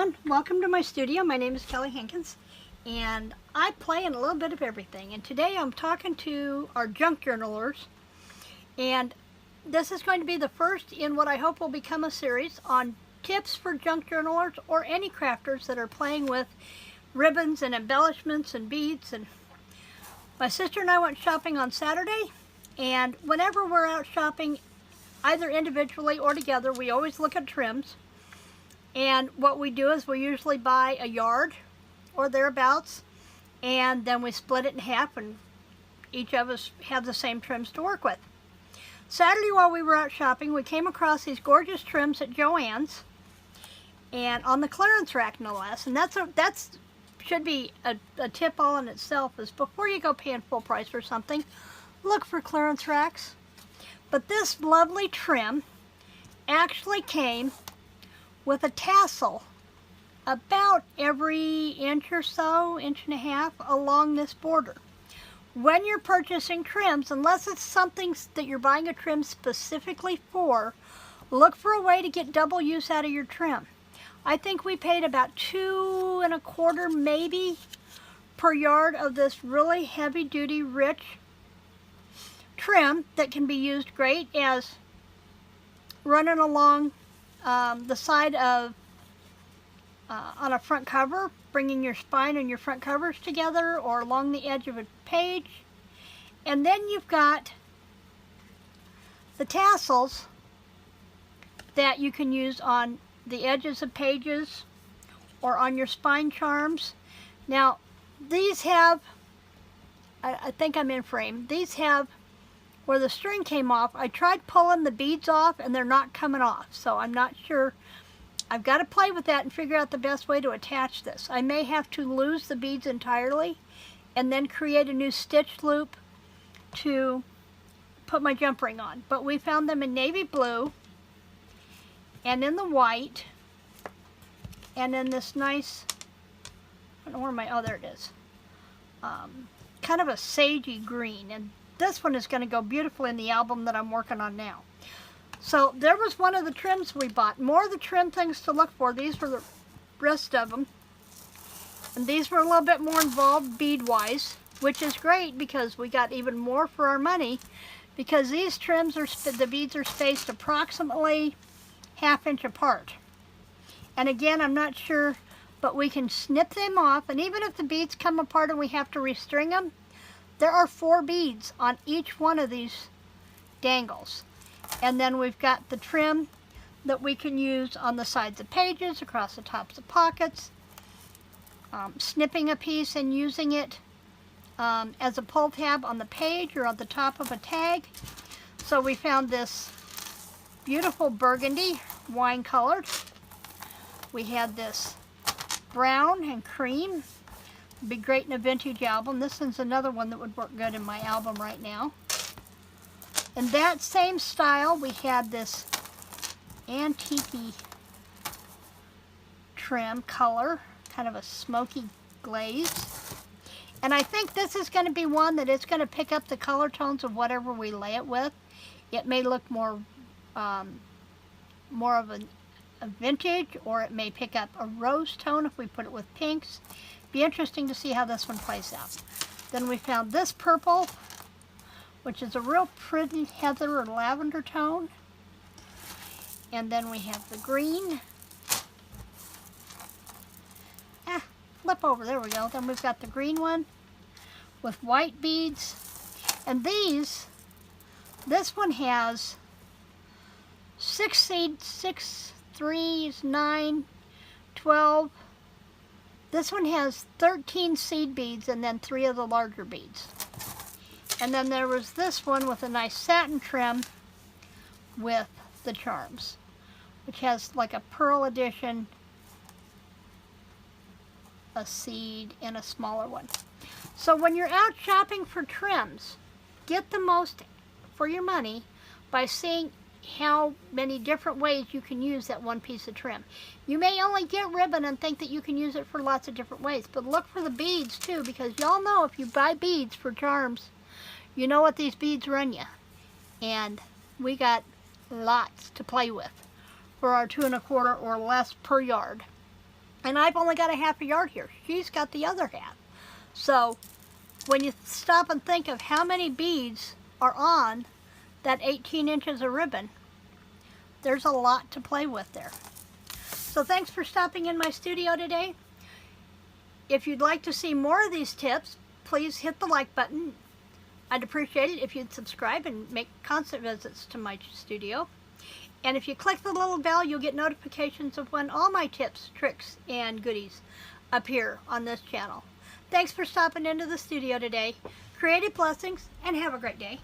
everyone, welcome to my studio. My name is Kelly Hankins and I play in a little bit of everything, and today I'm talking to our junk journalers, and this is going to be the first in what I hope will become a series on tips for junk journalers or any crafters that are playing with ribbons and embellishments and beads. And my sister and I went shopping on Saturday, and whenever we're out shopping, either individually or together, we always look at trims. And what we do is we usually buy a yard or thereabouts, and then we split it in half, and each of us have the same trims to work with. Saturday, while we were out shopping, we came across these gorgeous trims at Joann's, and on the clearance rack, no less. And that's should be a tip all in itself, is before you go paying full price for something, look for clearance racks. But this lovely trim actually came with a tassel about every inch or so, inch and a half, along this border. When you're purchasing trims, unless it's something that you're buying a trim specifically for, look for a way to get double use out of your trim. I think we paid about $2.25 maybe per yard of this really heavy duty rich trim that can be used great as running along the side of on a front cover, bringing your spine and your front covers together, or along the edge of a page. And then you've got the tassels that you can use on the edges of pages or on your spine charms. Now these have, I think I'm in frame, these have where the string came off. I tried pulling the beads off and they're not coming off, so I'm not sure. I've got to play with that and figure out the best way to attach this. I may have to lose the beads entirely and then create a new stitch loop to put my jump ring on. But we found them in navy blue and in the white and in this nice, I don't know where my, oh there it is, kind of a sagey green. And this one is going to go beautifully in the album that I'm working on now. So there was one of the trims we bought. More of the trim things to look for. These were the rest of them. And these were a little bit more involved bead-wise, which is great because we got even more for our money, because these trims are, the beads are spaced approximately ½ inch apart. And again, I'm not sure, but we can snip them off, and even if the beads come apart and we have to restring them, there are 4 beads on each one of these dangles. And then we've got the trim that we can use on the sides of pages, across the tops of pockets, snipping a piece and using it as a pull tab on the page or on the top of a tag. So we found this beautiful burgundy, wine colored. We had this brown and cream. Be great in a vintage album. This one's another one that would work good in my album right now. In that same style, we had this antique trim color, kind of a smoky glaze. And I think this is going to be one that it's going to pick up the color tones of whatever we lay it with. It may look more of a vintage, or it may pick up a rose tone if we put it with pinks. Be interesting to see how this one plays out. Then we found this purple, which is a real pretty heather or lavender tone. And then we have the green. Flip over, there we go. Then we've got the green one with white beads. And this one has 6 seeds, 6, 3s, 9, 12. This one has 13 seed beads and then 3 of the larger beads. And then there was this one with a nice satin trim with the charms, which has like a pearl edition, a seed, and a smaller one. So when you're out shopping for trims, get the most for your money by seeing how many different ways you can use that one piece of trim. You may only get ribbon and think that you can use it for lots of different ways, but look for the beads too, because y'all know if you buy beads for charms, you know what these beads run you. And we got lots to play with for our $2.25 or less per yard. And I've only got a half a yard here. She's got the other half. So when you stop and think of how many beads are on that 18 inches of ribbon, there's a lot to play with there. So thanks for stopping in my studio today. If you'd like to see more of these tips, please hit the like button. I'd appreciate it if you'd subscribe and make constant visits to my studio. And if you click the little bell, you'll get notifications of when all my tips, tricks, and goodies appear on this channel. Thanks for stopping into the studio today. Creative blessings, and have a great day.